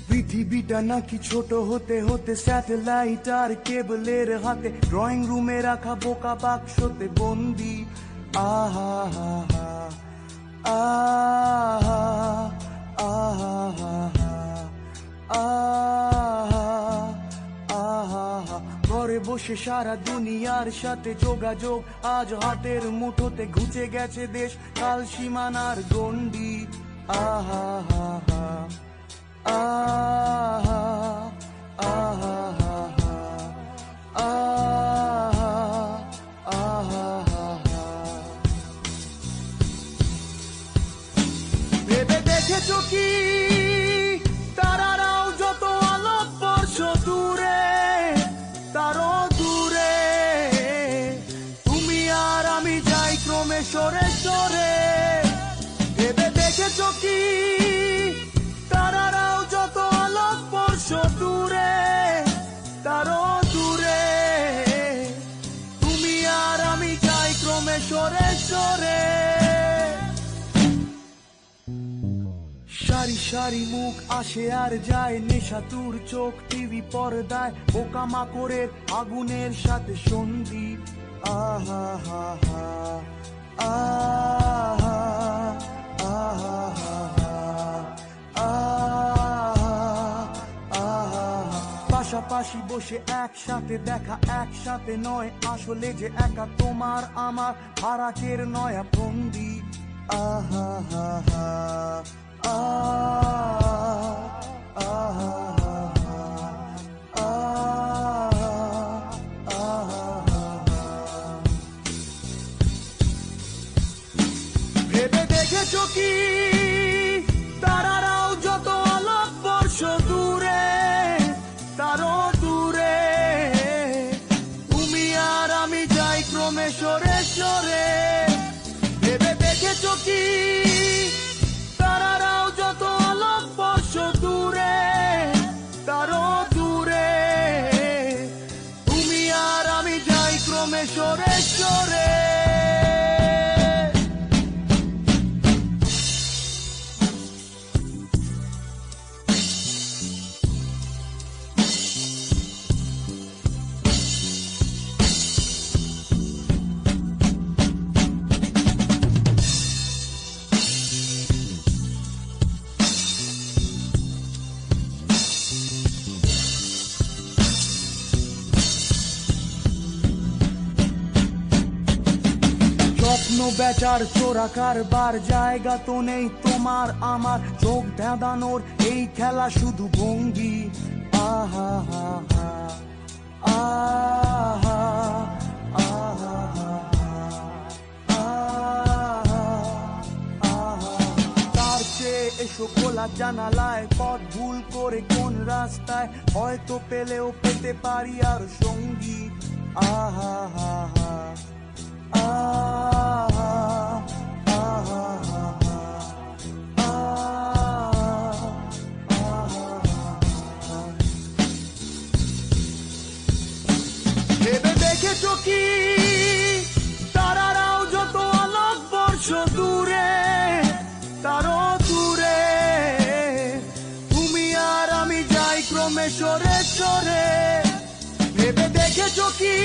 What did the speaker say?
পৃথিবীটা নাকি ছোট হতে হতে স্যাটেলাইট আর কেবলের হাতে, ড্রয়িং রুমে রাখা বোকা বাক্সতে বন্দি। আহা হা হা, আহা আহা আহা আহা, ঘরে বসে সারা দুনিয়ার সাথে যোগাযোগ, আজ হাতের মুঠোতে ঘুচে গেছে দেশ কাল সীমানার গন্ডি। আহা হা হা, আহা আহা আহা আহা, ভেবে দেখেছো কি তারারাও যত আলোক বর্ষ দূরে, তারও দূরে তুমি আর আমি যাই ক্রমে সরে সরে। ভেবে দেখেছো কি তারারাও যত আলোক বর্ষ দূরে, তারও দূরে তুমি আর আমি যাই ক্রমে সরে সরে। সারি সারি মুখ আসে আর যায়, নেশাতুর চোখ টিভি পর্দায়, পোকামাকড়ের আগুনের সাথে সন্ধি। আহা হা হা, আহা আহা আহা, পাশাপাশি বসে একসাথে দেখা, একসাথে নয় আসলে যে একা তোমার আমার ফারাকের নয়া ফন্দি। আহা হা হা, ভেবে দেখেছো কি তারারাও যত আলোক বর্ষ দূরে, তারও দূরে তুমি আর আমি যাই ক্রমে সরে সরে। ভেবে দেখেছো কি তারারাও যত আলোক বর্ষ দূরে, তারও দূরে তুমি আর আমি যাই ক্রমে সরে সরে। স্বপ্ন বেচার চোরা কারবার, জায়গা তো নেই তোমার আমার, চোখ ধাঁধানোর এই খেলা শুধু ভঙ্গি। আহা হা হা, আহা আহা আহা, তার চেয়ে এসো খোলা জানালায়, পথ ভুল করে কোন রাস্তায় হয়তো পেলেও পেতে পারি আর সঙ্গী। আহা হা হা, ভেবে দেখেছো কি তারারাও যত আলোক বর্ষ দূরে, তারও দূরে তুমি আর আমি যাই ক্রমে সরে সরে। ভেবে দেখেছো কি